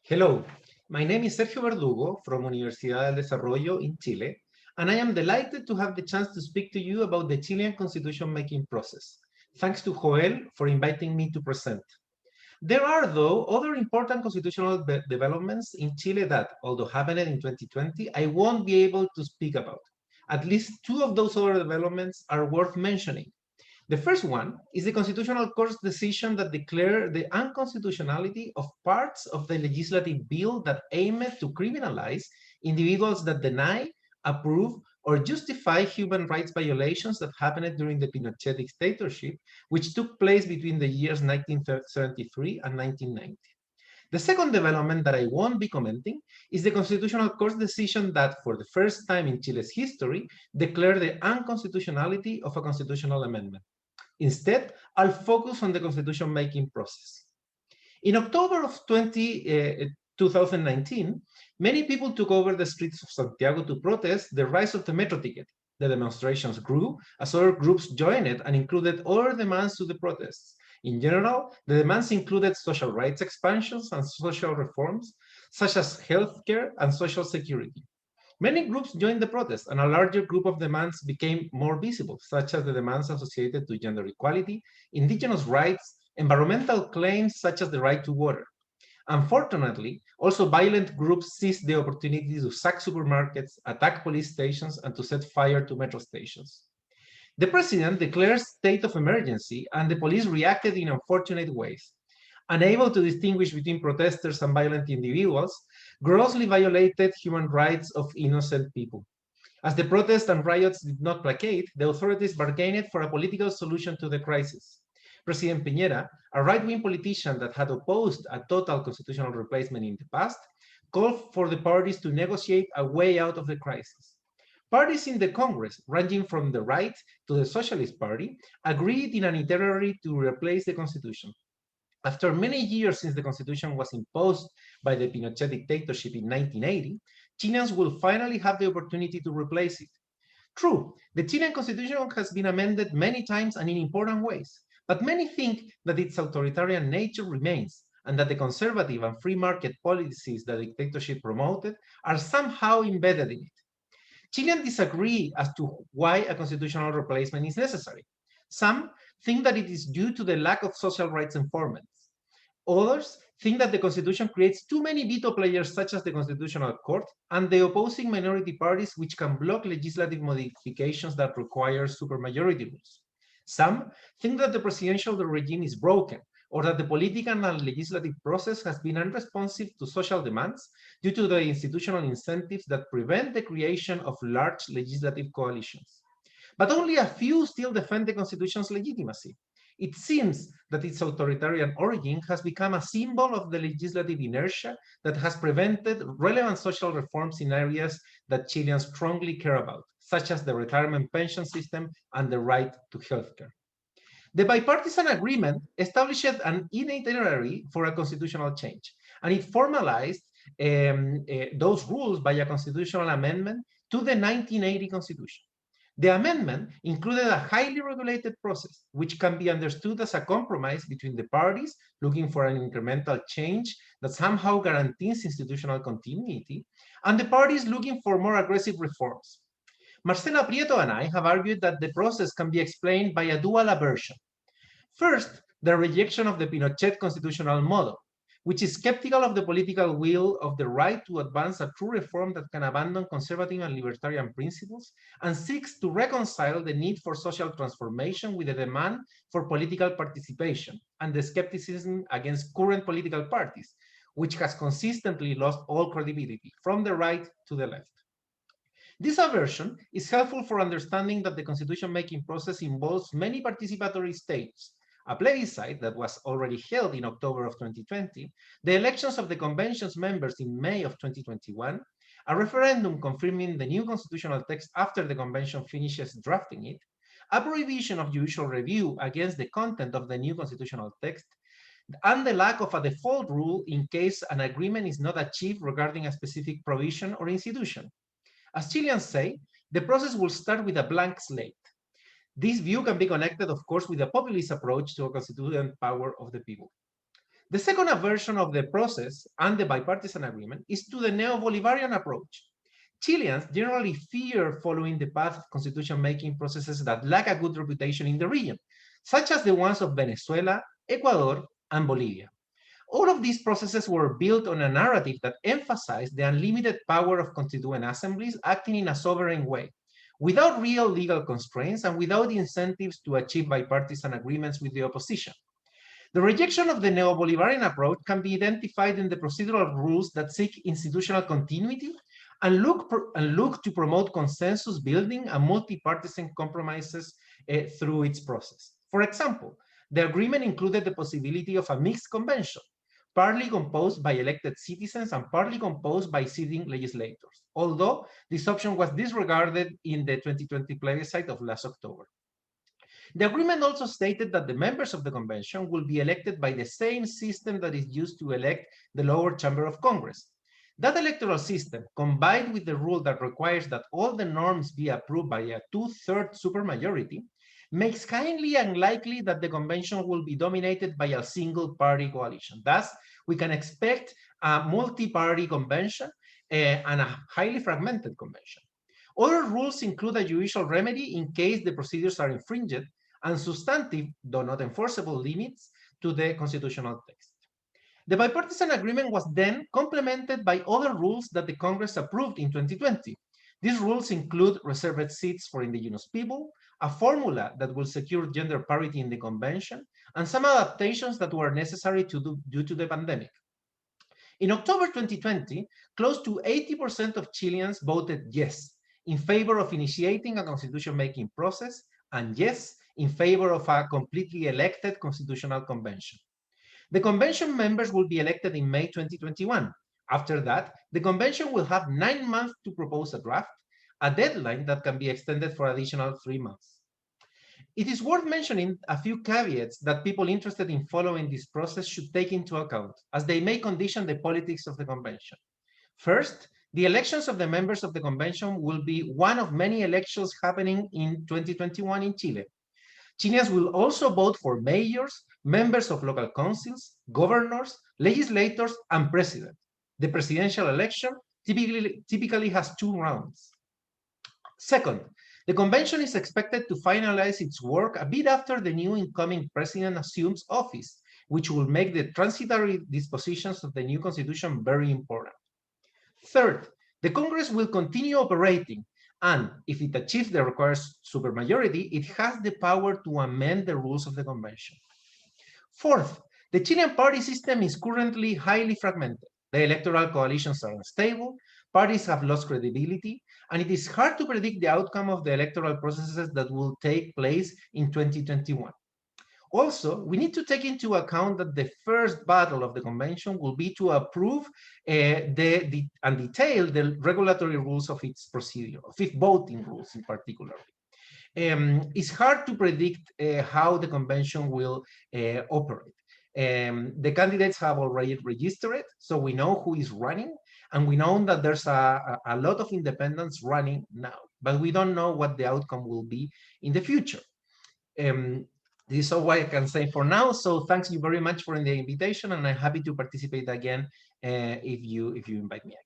Hello, my name is Sergio Verdugo from Universidad del Desarrollo in Chile, and I am delighted to have the chance to speak to you about the Chilean constitution making process. Thanks to Joel for inviting me to present. There are, though, other important constitutional developments in Chile that, although happened in 2020, I won't be able to speak about. At least two of those other developments are worth mentioning. The first one is the Constitutional Court's decision that declared the unconstitutionality of parts of the legislative bill that aimed to criminalize individuals that deny, approve, or justify human rights violations that happened during the Pinochet dictatorship, which took place between the years 1973 and 1990. The second development that I won't be commenting is the Constitutional Court's decision that, for the first time in Chile's history, declared the unconstitutionality of a constitutional amendment. Instead, I'll focus on the constitution-making process. In October of 2019, many people took over the streets of Santiago to protest the rise of the metro ticket. The demonstrations grew as other groups joined it and included other demands to the protests. In general, the demands included social rights expansions and social reforms, such as healthcare and social security. Many groups joined the protest, and a larger group of demands became more visible, such as the demands associated to gender equality, indigenous rights, environmental claims such as the right to water. Unfortunately, also violent groups seized the opportunity to sack supermarkets, attack police stations, and to set fire to metro stations. The president declared state of emergency, and the police reacted in unfortunate ways. Unable to distinguish between protesters and violent individuals, grossly violated human rights of innocent people. As the protests and riots did not placate, the authorities bargained for a political solution to the crisis. President Piñera, a right-wing politician that had opposed a total constitutional replacement in the past, called for the parties to negotiate a way out of the crisis. Parties in the Congress, ranging from the right to the Socialist Party, agreed in an itinerary to replace the constitution. After many years since the constitution was imposed by the Pinochet dictatorship in 1980, Chileans will finally have the opportunity to replace it. True, the Chilean constitution has been amended many times and in important ways, but many think that its authoritarian nature remains and that the conservative and free market policies the dictatorship promoted are somehow embedded in it. Chileans disagree as to why a constitutional replacement is necessary. Some think that it is due to the lack of social rights enforcement. Others think that the Constitution creates too many veto players, such as the Constitutional Court and the opposing minority parties, which can block legislative modifications that require supermajority rules. Some think that the presidential regime is broken, or that the political and legislative process has been unresponsive to social demands due to the institutional incentives that prevent the creation of large legislative coalitions. But only a few still defend the Constitution's legitimacy. It seems that its authoritarian origin has become a symbol of the legislative inertia that has prevented relevant social reforms in areas that Chileans strongly care about, such as the retirement pension system and the right to healthcare. The bipartisan agreement established an itinerary for a constitutional change, and it formalized those rules by a constitutional amendment to the 1980 Constitution. The amendment included a highly regulated process, which can be understood as a compromise between the parties looking for an incremental change that somehow guarantees institutional continuity, and the parties looking for more aggressive reforms. Marcela Prieto and I have argued that the process can be explained by a dual aversion. First, the rejection of the Pinochet constitutional model, which is skeptical of the political will of the right to advance a true reform that can abandon conservative and libertarian principles and seeks to reconcile the need for social transformation with the demand for political participation and the skepticism against current political parties, which has consistently lost all credibility from the right to the left. This aversion is helpful for understanding that the constitution-making process involves many participatory stages: a plebiscite that was already held in October of 2020, the elections of the convention's members in May of 2021, a referendum confirming the new constitutional text after the convention finishes drafting it, a prohibition of judicial review against the content of the new constitutional text, and the lack of a default rule in case an agreement is not achieved regarding a specific provision or institution. As Chileans say, the process will start with a blank slate. This view can be connected, of course, with a populist approach to a constituent power of the people. The second aversion of the process and the bipartisan agreement is to the neo-Bolivarian approach. Chileans generally fear following the path of constitution-making processes that lack a good reputation in the region, such as the ones of Venezuela, Ecuador, and Bolivia. All of these processes were built on a narrative that emphasized the unlimited power of constituent assemblies acting in a sovereign way, without real legal constraints and without incentives to achieve bipartisan agreements with the opposition. The rejection of the neo-Bolivarian approach can be identified in the procedural rules that seek institutional continuity and look to promote consensus building and multi-partisan compromises through its process. For example, the agreement included the possibility of a mixed convention, partly composed by elected citizens and partly composed by sitting legislators, although this option was disregarded in the 2020 plebiscite of last October. The agreement also stated that the members of the convention will be elected by the same system that is used to elect the lower chamber of Congress. That electoral system, combined with the rule that requires that all the norms be approved by a two-thirds supermajority, makes highly unlikely that the convention will be dominated by a single-party coalition. Thus, we can expect a multi-party convention and a highly fragmented convention. Other rules include a judicial remedy in case the procedures are infringed, and substantive, though not enforceable, limits to the constitutional text. The bipartisan agreement was then complemented by other rules that the Congress approved in 2020. These rules include reserved seats for indigenous people, a formula that will secure gender parity in the convention, and some adaptations that were necessary due to the pandemic. In October 2020, close to 80% of Chileans voted yes in favor of initiating a constitution-making process, and yes in favor of a completely elected constitutional convention. The convention members will be elected in May 2021. After that, the convention will have 9 months to propose a draft, a deadline that can be extended for additional 3 months. It is worth mentioning a few caveats that people interested in following this process should take into account, as they may condition the politics of the convention. First, the elections of the members of the convention will be one of many elections happening in 2021 in Chile. Chileans will also vote for mayors, members of local councils, governors, legislators, and president. The presidential election typically has 2 rounds. Second, the convention is expected to finalize its work a bit after the new incoming president assumes office, which will make the transitory dispositions of the new constitution very important. Third, the Congress will continue operating, and if it achieves the required supermajority, it has the power to amend the rules of the convention. Fourth, the Chilean party system is currently highly fragmented. The electoral coalitions are unstable, parties have lost credibility, and it is hard to predict the outcome of the electoral processes that will take place in 2021. Also, we need to take into account that the first battle of the convention will be to approve and detail the regulatory rules of its procedure, of its voting rules in particular. It's hard to predict how the convention will operate. The candidates have already registered, so we know who is running, and we know that there's a lot of independents running now, but we don't know what the outcome will be in the future. This is all I can say for now. So thanks you very much for the invitation, and I'm happy to participate again if you invite me again.